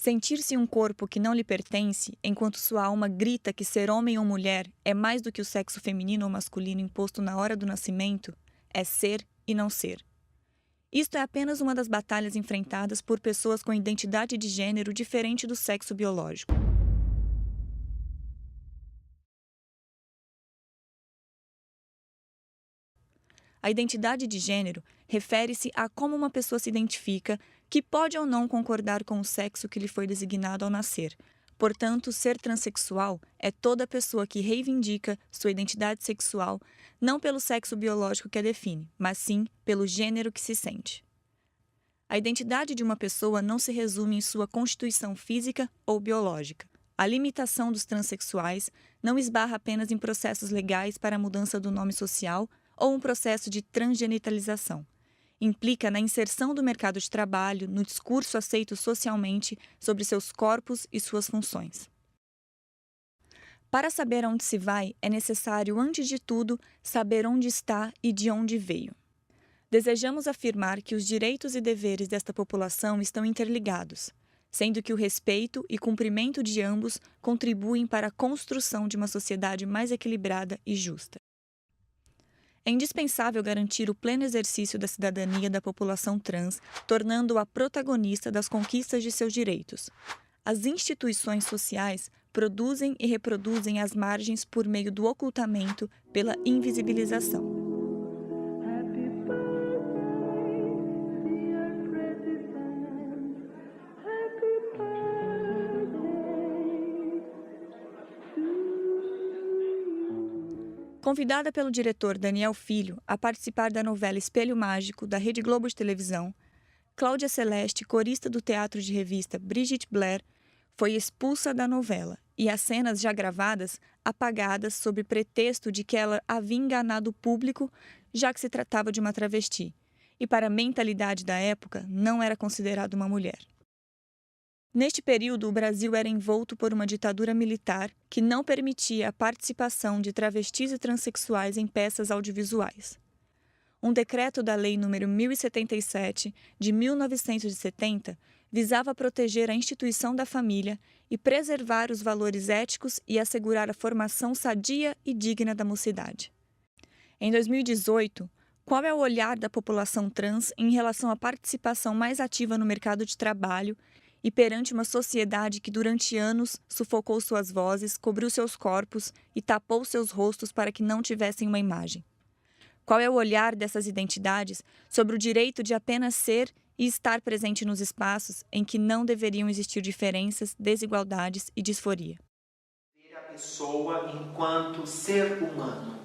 Sentir-se um corpo que não lhe pertence, enquanto sua alma grita que ser homem ou mulher é mais do que o sexo feminino ou masculino imposto na hora do nascimento, é ser e não ser. Isto é apenas uma das batalhas enfrentadas por pessoas com identidade de gênero diferente do sexo biológico. A identidade de gênero refere-se a como uma pessoa se identifica, que pode ou não concordar com o sexo que lhe foi designado ao nascer. Portanto, ser transexual é toda pessoa que reivindica sua identidade sexual não pelo sexo biológico que a define, mas sim pelo gênero que se sente. A identidade de uma pessoa não se resume em sua constituição física ou biológica. A limitação dos transexuais não esbarra apenas em processos legais para a mudança do nome social ou um processo de transgenitalização. Implica na inserção do mercado de trabalho, no discurso aceito socialmente sobre seus corpos e suas funções. Para saber aonde se vai, é necessário, antes de tudo, saber onde está e de onde veio. Desejamos afirmar que os direitos e deveres desta população estão interligados, sendo que o respeito e cumprimento de ambos contribuem para a construção de uma sociedade mais equilibrada e justa. É indispensável garantir o pleno exercício da cidadania da população trans, tornando-a protagonista das conquistas de seus direitos. As instituições sociais produzem e reproduzem as margens por meio do ocultamento pela invisibilização. Convidada pelo diretor Daniel Filho a participar da novela Espelho Mágico, da Rede Globo de televisão, Cláudia Celeste, corista do teatro de revista Brigitte Blair, foi expulsa da novela e as cenas já gravadas apagadas sob pretexto de que ela havia enganado o público, já que se tratava de uma travesti, e para a mentalidade da época não era considerada uma mulher. Neste período, o Brasil era envolto por uma ditadura militar que não permitia a participação de travestis e transexuais em peças audiovisuais. Um decreto da Lei nº 1077, de 1970, visava proteger a instituição da família e preservar os valores éticos e assegurar a formação sadia e digna da mocidade. Em 2018, qual é o olhar da população trans em relação à participação mais ativa no mercado de trabalho e perante uma sociedade que durante anos sufocou suas vozes, cobriu seus corpos e tapou seus rostos para que não tivessem uma imagem? Qual é o olhar dessas identidades sobre o direito de apenas ser e estar presente nos espaços em que não deveriam existir diferenças, desigualdades e disforia? Ver a pessoa enquanto ser humano,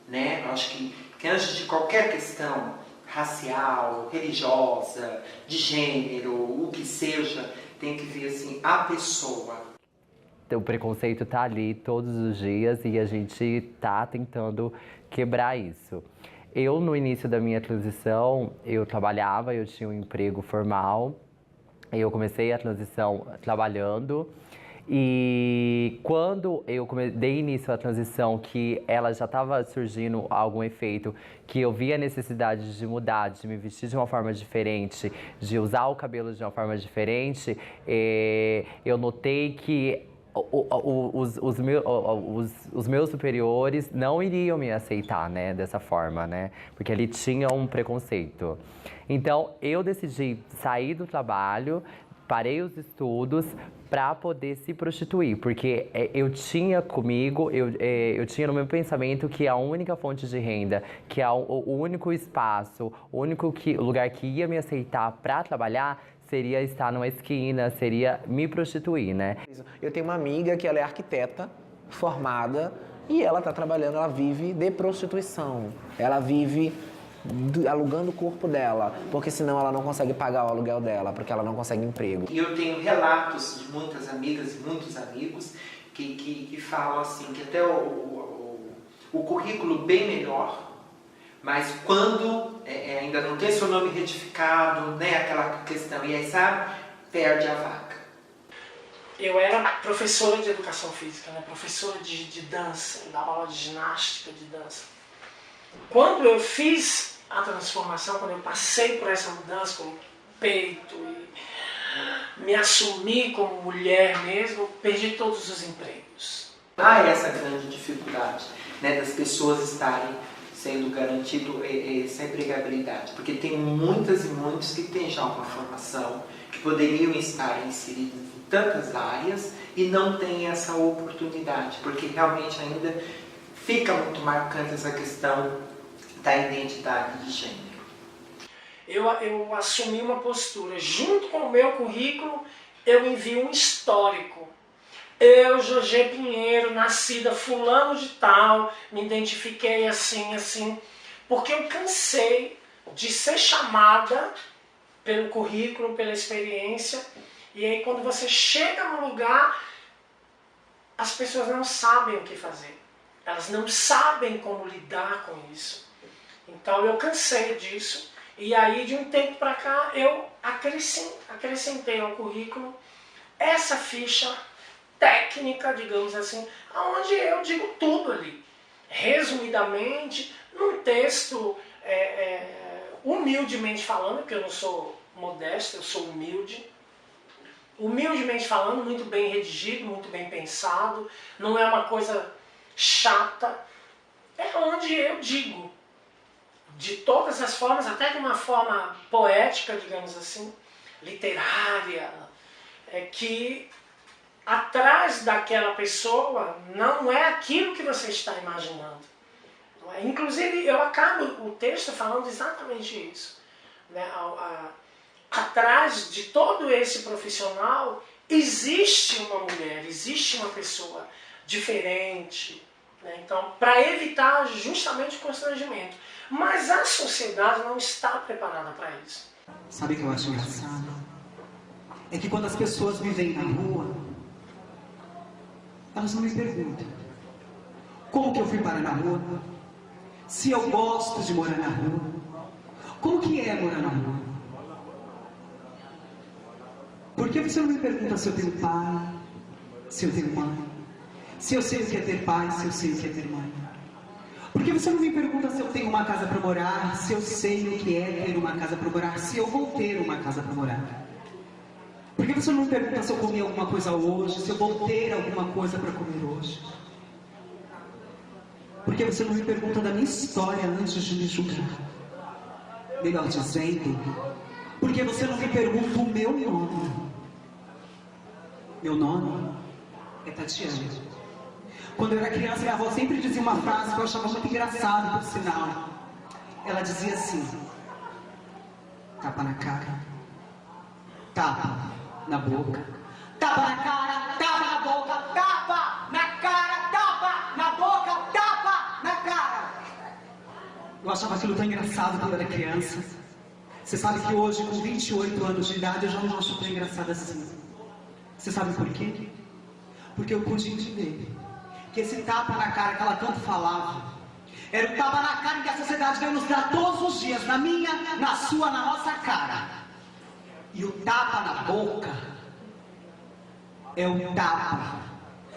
né? Eu acho que antes de qualquer questão racial, religiosa, de gênero, o que seja, tem que ver assim a pessoa. O preconceito tá ali todos os dias e a gente tá tentando quebrar isso. Eu, no início da minha transição, eu trabalhava, eu tinha um emprego formal, eu comecei a transição trabalhando. E quando eu dei início à transição, que ela já estava surgindo algum efeito, que eu vi a necessidade de mudar, de me vestir de uma forma diferente, de usar o cabelo de uma forma diferente, eu notei que os meus superiores não iriam me aceitar, né, dessa forma, né, porque ali tinha um preconceito. Então, eu decidi sair do trabalho, parei os estudos para poder se prostituir, porque eu tinha comigo, eu tinha no meu pensamento que a única fonte de renda, que o único espaço, o único lugar que ia me aceitar para trabalhar seria estar numa esquina, seria me prostituir, né? Eu tenho uma amiga que ela é arquiteta, formada, e ela está trabalhando, ela vive de prostituição. Ela vive alugando o corpo dela, porque senão ela não consegue pagar o aluguel dela, porque ela não consegue emprego. E eu tenho relatos de muitas amigas e muitos amigos que falam assim, que até o currículo bem melhor, mas quando ainda não tem seu nome retificado, né, aquela questão, e aí sabe, perde a vaga. Eu era professora de educação física, né, professora de dança, eu dava aula de ginástica, de dança. Quando eu fiz a transformação, quando eu passei por essa mudança com o peito me assumir como mulher mesmo, perdi todos os empregos. Há essa grande dificuldade, né, das pessoas estarem sendo garantido essa empregabilidade, porque tem muitas e muitos que têm já uma formação, que poderiam estar inseridos em tantas áreas e não têm essa oportunidade, porque realmente ainda fica muito marcante essa questão da identidade de gênero. Eu assumi uma postura, junto com o meu currículo, eu envio um histórico. Eu, Jorge Pinheiro, nascida fulano de tal, me identifiquei assim, assim, porque eu cansei de ser chamada pelo currículo, pela experiência, e aí quando você chega no lugar, as pessoas não sabem o que fazer. Elas não sabem como lidar com isso. Então eu cansei disso, e aí de um tempo para cá eu acrescentei ao currículo essa ficha técnica, digamos assim, onde eu digo tudo ali. Resumidamente, num texto, humildemente falando, porque eu não sou modesto, eu sou humilde. Humildemente falando, muito bem redigido, muito bem pensado, não é uma coisa chata. É onde eu digo, de todas as formas, até de uma forma poética, digamos assim, literária, que atrás daquela pessoa não é aquilo que você está imaginando. Inclusive, eu acabo o texto falando exatamente isso. Né? Atrás de todo esse profissional existe uma mulher, existe uma pessoa diferente. Né? Então, para evitar justamente o constrangimento. Mas a sociedade não está preparada para isso. Sabe o que eu acho engraçado? É que quando as pessoas me veem na rua, elas não me perguntam como que eu fui parar na rua, se eu gosto de morar na rua, como que é morar na rua. Por que você não me pergunta se eu tenho pai, se eu tenho mãe, se eu sei o que é ter pai, se eu sei o que é ter mãe? Por que você não me pergunta se eu tenho uma casa para morar, se eu sei o que é ter uma casa para morar, se eu vou ter uma casa para morar? Por que você não me pergunta se eu comi alguma coisa hoje, se eu vou ter alguma coisa para comer hoje? Por que você não me pergunta da minha história antes de me julgar? Melhor dizendo, por que você não me pergunta o meu nome? Meu nome é Tatiana. Quando eu era criança, minha avó sempre dizia uma frase que eu achava muito engraçada, por sinal. Ela dizia assim: tapa na cara, tapa na boca, tapa na cara, tapa na boca, tapa na cara, tapa na boca, tapa na cara. Eu achava aquilo tão engraçado quando eu era criança. Você sabe que hoje, com 28 anos de idade, eu já não acho tão engraçado assim. Você sabe por quê? Porque eu pude entender que esse tapa na cara que ela tanto falava era o tapa na cara que a sociedade veio nos dar todos os dias, na minha, na sua, na nossa cara. E o tapa na boca é o tapa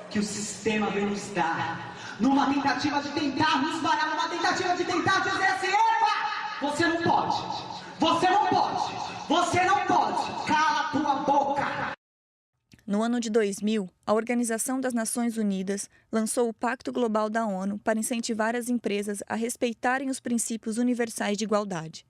que o sistema veio nos dar, numa tentativa de tentar nos parar, numa tentativa de tentar dizer assim: epa, você não pode, você não pode, você não pode, cala a tua boca. No ano de 2000, a Organização das Nações Unidas lançou o Pacto Global da ONU para incentivar as empresas a respeitarem os princípios universais de igualdade.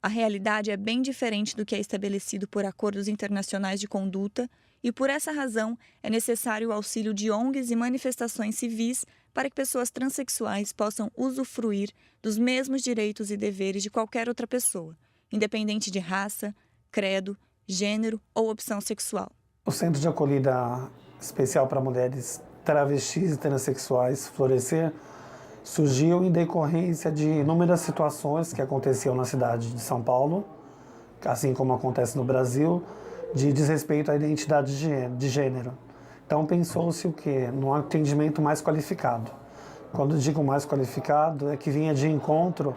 A realidade é bem diferente do que é estabelecido por acordos internacionais de conduta e, por essa razão, é necessário o auxílio de ONGs e manifestações civis para que pessoas transexuais possam usufruir dos mesmos direitos e deveres de qualquer outra pessoa, independente de raça, credo, gênero ou opção sexual. O Centro de Acolhida Especial para Mulheres Travestis e Transsexuais, Florescer, surgiu em decorrência de inúmeras situações que aconteciam na cidade de São Paulo, assim como acontece no Brasil, de desrespeito à identidade de gênero. Então pensou-se o quê? Num atendimento mais qualificado. Quando digo mais qualificado, é que vinha de encontro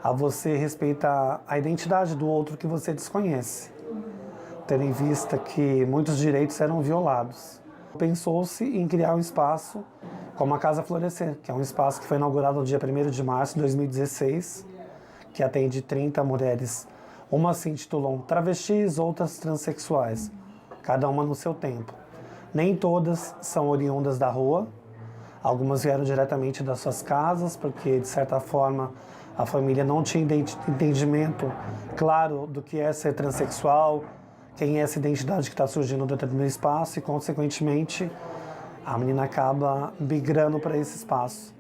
a você respeitar a identidade do outro que você desconhece, tendo em vista que muitos direitos eram violados. Pensou-se em criar um espaço como a Casa Florescer, que é um espaço que foi inaugurado no dia 1º de março de 2016, que atende 30 mulheres Umas se intitulam travestis, outras transexuais, cada uma no seu tempo. Nem todas são oriundas da rua, algumas vieram diretamente das suas casas, porque de certa forma a família não tinha entendimento claro do que é ser transexual, quem é essa identidade que está surgindo dentro do meu espaço e, consequentemente, a menina acaba migrando para esse espaço.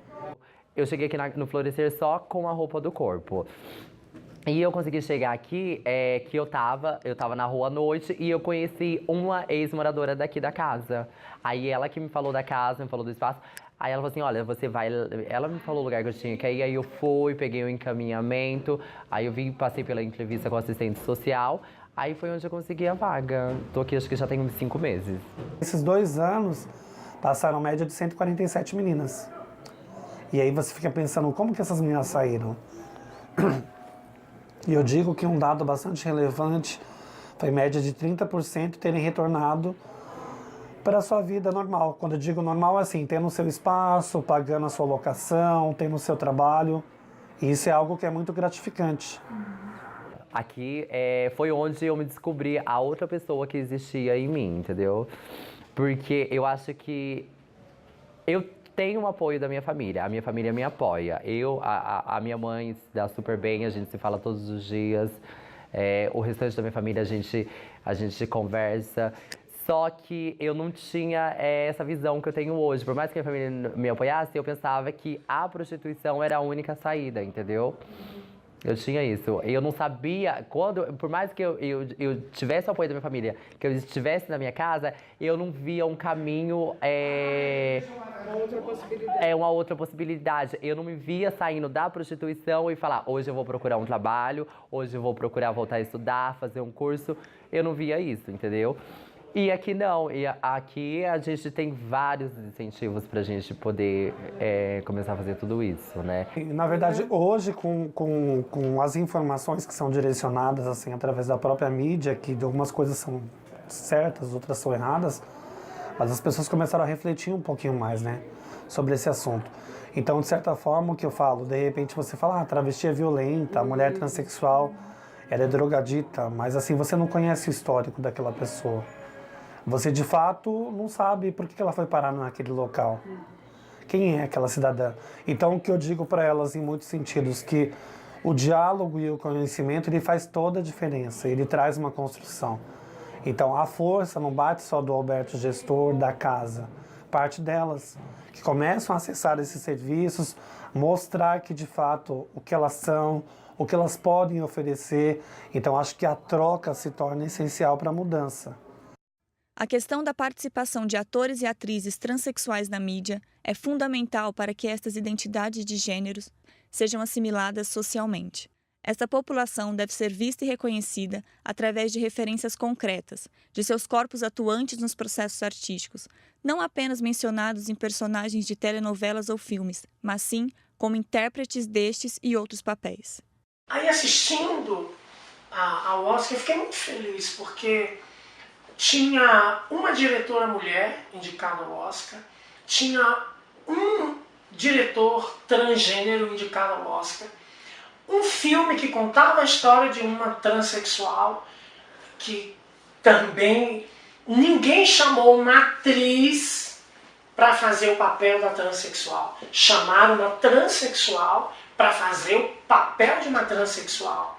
Eu cheguei aqui no Florescer só com a roupa do corpo. E eu consegui chegar aqui, que eu tava na rua à noite e eu conheci uma ex-moradora daqui da casa. Aí ela que me falou da casa, me falou do espaço. Aí ela falou assim, olha, você vai... Ela me falou o lugar que eu tinha que ir, aí eu fui, peguei o encaminhamento. Aí eu vim, passei pela entrevista com o assistente social. Aí foi onde eu consegui a vaga. Tô aqui, acho que já tem uns 5 meses. Esses 2 anos passaram média de 147 meninas. E aí você fica pensando, como que essas meninas saíram? E eu digo que um dado bastante relevante foi média de 30% terem retornado para a sua vida normal. Quando eu digo normal, é assim, tendo o seu espaço, pagando a sua locação, tendo o seu trabalho. E isso é algo que é muito gratificante. Aqui foi onde eu me descobri a outra pessoa que existia em mim, entendeu? Porque eu acho que eu tenho o apoio da minha família, a minha família me apoia. A minha mãe se dá super bem, a gente se fala todos os dias. O restante da minha família a gente conversa. Só que eu não tinha essa visão que eu tenho hoje. Por mais que a minha família me apoiasse, eu pensava que a prostituição era a única saída, entendeu? Eu tinha isso. Eu não sabia, por mais que eu tivesse o apoio da minha família, que eu estivesse na minha casa, eu não via um caminho, uma outra possibilidade. Eu não me via saindo da prostituição e falar, hoje eu vou procurar um trabalho, hoje eu vou procurar voltar a estudar, fazer um curso. Eu não via isso, entendeu? E aqui não, e aqui a gente tem vários incentivos pra gente poder começar a fazer tudo isso, né? Na verdade, hoje, com as informações que são direcionadas assim, através da própria mídia, que algumas coisas são certas, outras são erradas, mas as pessoas começaram a refletir um pouquinho mais, né, sobre esse assunto. Então, de certa forma, o que eu falo, de repente você fala, a travesti é violenta, a mulher transexual, ela é drogadita, mas assim, você não conhece o histórico daquela pessoa. Você, de fato, não sabe por que ela foi parar naquele local. Quem é aquela cidadã? Então, o que eu digo para elas, em muitos sentidos, que o diálogo e o conhecimento, ele faz toda a diferença. Ele traz uma construção. Então, a força não bate só do Alberto, gestor da casa. Parte delas, que começam a acessar esses serviços, mostrar que, de fato, o que elas são, o que elas podem oferecer. Então, acho que a troca se torna essencial para a mudança. A questão da participação de atores e atrizes transexuais na mídia é fundamental para que estas identidades de gêneros sejam assimiladas socialmente. Esta população deve ser vista e reconhecida através de referências concretas, de seus corpos atuantes nos processos artísticos, não apenas mencionados em personagens de telenovelas ou filmes, mas sim como intérpretes destes e outros papéis. Aí assistindo ao Oscar, eu fiquei muito feliz, porque tinha uma diretora mulher indicada ao Oscar, tinha um diretor transgênero indicado ao Oscar, um filme que contava a história de uma transexual, que também ninguém chamou uma atriz para fazer o papel da transexual. Chamaram uma transexual para fazer o papel de uma transexual.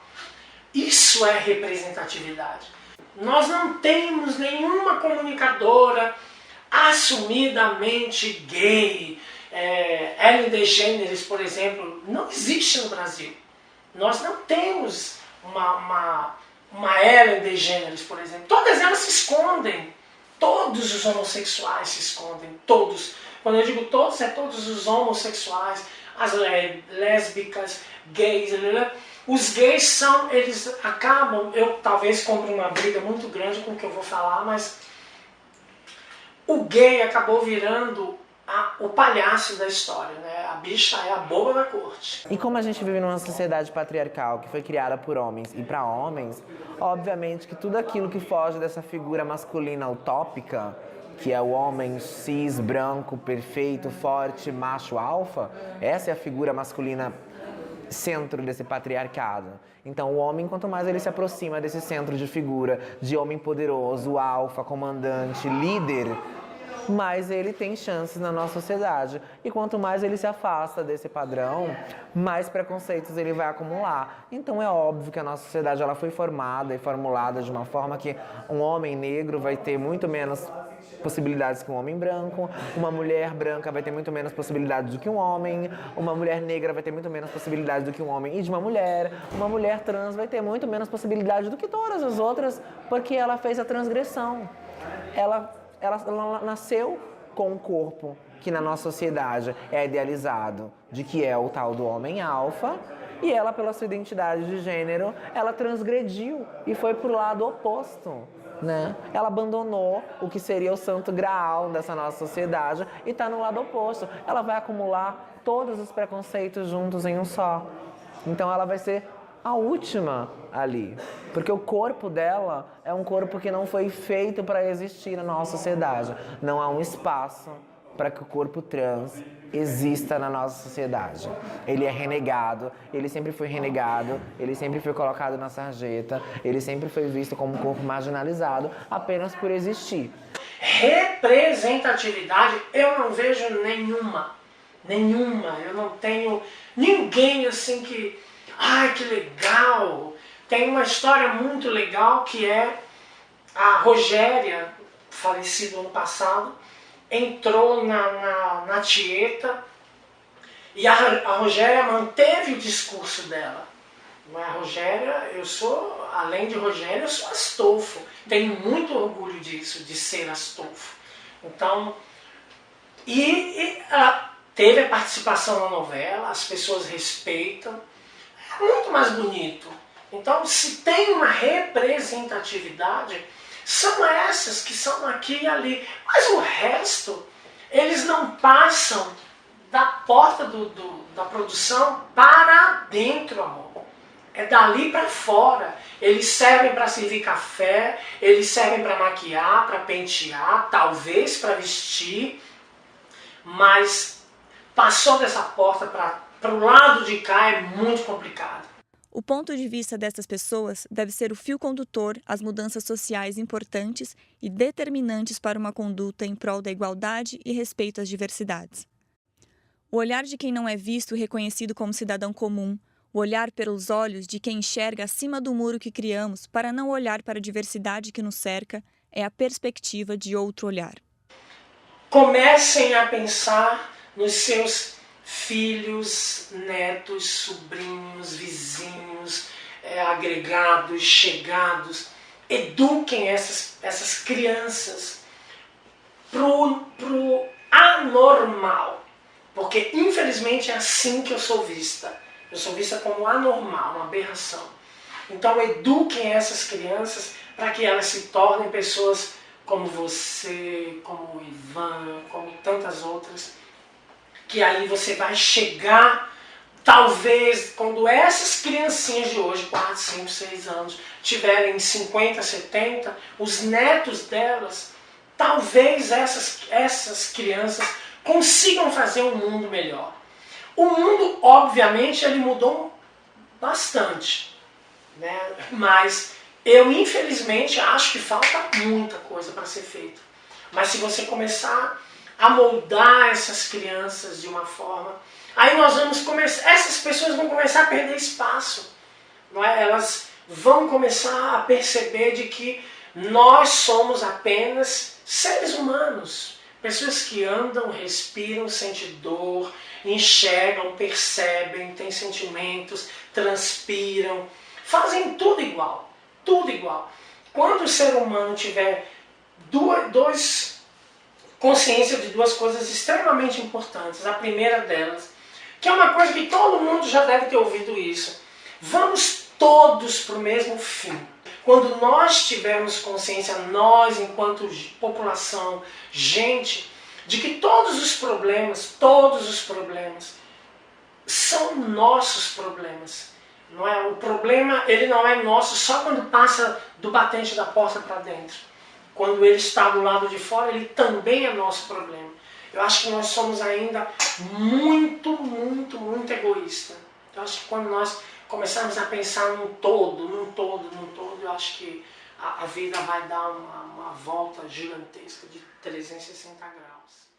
Isso é representatividade. Nós não temos nenhuma comunicadora assumidamente gay. Ellen DeGeneres, por exemplo, não existe no Brasil. Nós não temos uma Ellen DeGeneres, por exemplo. Todas elas se escondem. Todos os homossexuais se escondem. Todos. Quando eu digo todos, é todos os homossexuais, as lésbicas, gays, os gays eles acabam, eu talvez compre uma briga muito grande com o que eu vou falar, mas o gay acabou virando o palhaço da história, né? A bicha é a boba da corte. E como a gente vive numa sociedade patriarcal que foi criada por homens e para homens, obviamente que tudo aquilo que foge dessa figura masculina utópica, que é o homem cis, branco, perfeito, forte, macho, alfa, essa é a figura masculina centro desse patriarcado. Então o homem, quanto mais ele se aproxima desse centro de figura, de homem poderoso, alfa, comandante, líder, mais ele tem chances na nossa sociedade. E quanto mais ele se afasta desse padrão, mais preconceitos ele vai acumular. Então é óbvio que a nossa sociedade ela foi formada e formulada de uma forma que um homem negro vai ter muito menos possibilidades que um homem branco, uma mulher branca vai ter muito menos possibilidades do que um homem, uma mulher negra vai ter muito menos possibilidades do que um homem e de uma mulher trans vai ter muito menos possibilidades do que todas as outras, porque ela fez a transgressão. Ela nasceu com um corpo que na nossa sociedade é idealizado, de que é o tal do homem alfa, e ela, pela sua identidade de gênero, ela transgrediu e foi pro lado oposto, né? Ela abandonou o que seria o santo graal dessa nossa sociedade e está no lado oposto. Ela vai acumular todos os preconceitos juntos em um só. Então ela vai ser a última ali, porque o corpo dela é um corpo que não foi feito para existir na nossa sociedade. Não há um espaço para que o corpo trans exista na nossa sociedade. Ele é renegado, ele sempre foi renegado, ele sempre foi colocado na sarjeta, ele sempre foi visto como um corpo marginalizado apenas por existir. Representatividade eu não vejo nenhuma. Eu não tenho ninguém assim que... Ai, que legal! Tem uma história muito legal que é a Rogéria, falecida ano passado, entrou na Tieta e a Rogéria manteve o discurso dela. Não é a Rogéria, além de Rogéria, eu sou Astolfo. Tenho muito orgulho disso, de ser Astolfo. Então, e ela teve a participação na novela, as pessoas respeitam. É muito mais bonito. Então, se tem uma representatividade, são essas que são aqui e ali. Mas o resto, eles não passam da porta da produção para dentro, amor. É dali para fora. Eles servem para servir café, eles servem para maquiar, para pentear, talvez para vestir. Mas passou dessa porta para o lado de cá é muito complicado. O ponto de vista dessas pessoas deve ser o fio condutor às mudanças sociais importantes e determinantes para uma conduta em prol da igualdade e respeito às diversidades. O olhar de quem não é visto e reconhecido como cidadão comum, o olhar pelos olhos de quem enxerga acima do muro que criamos para não olhar para a diversidade que nos cerca, é a perspectiva de outro olhar. Comecem a pensar nos seus filhos, netos, sobrinhos, vizinhos, agregados, chegados. Eduquem essas crianças pro anormal. Porque, infelizmente, é assim que eu sou vista. Eu sou vista como anormal, uma aberração. Então, eduquem essas crianças para que elas se tornem pessoas como você, como o Ivan, como tantas outras, que aí você vai chegar, talvez, quando essas criancinhas de hoje, 4, 5, 6 anos, tiverem 50, 70, os netos delas, talvez essas crianças consigam fazer um mundo melhor. O mundo, obviamente, ele mudou bastante, né? Mas eu, infelizmente, acho que falta muita coisa para ser feita. Mas se você começar a moldar essas crianças de uma forma, aí nós vamos começar, essas pessoas vão começar a perder espaço, não é? Elas vão começar a perceber de que nós somos apenas seres humanos, pessoas que andam, respiram, sentem dor, enxergam, percebem, têm sentimentos, transpiram, fazem tudo igual, tudo igual. Quando o ser humano tiver consciência de duas coisas extremamente importantes. A primeira delas, que é uma coisa que todo mundo já deve ter ouvido isso. Vamos todos para o mesmo fim. Quando nós tivermos consciência, nós enquanto população, gente, de que todos os problemas são nossos problemas. Não é? O problema ele não é nosso só quando passa do batente da porta para dentro. Quando ele está do lado de fora, ele também é nosso problema. Eu acho que nós somos ainda muito egoístas. Eu acho que quando nós começarmos a pensar num todo, eu acho que a vida vai dar uma volta gigantesca de 360 graus.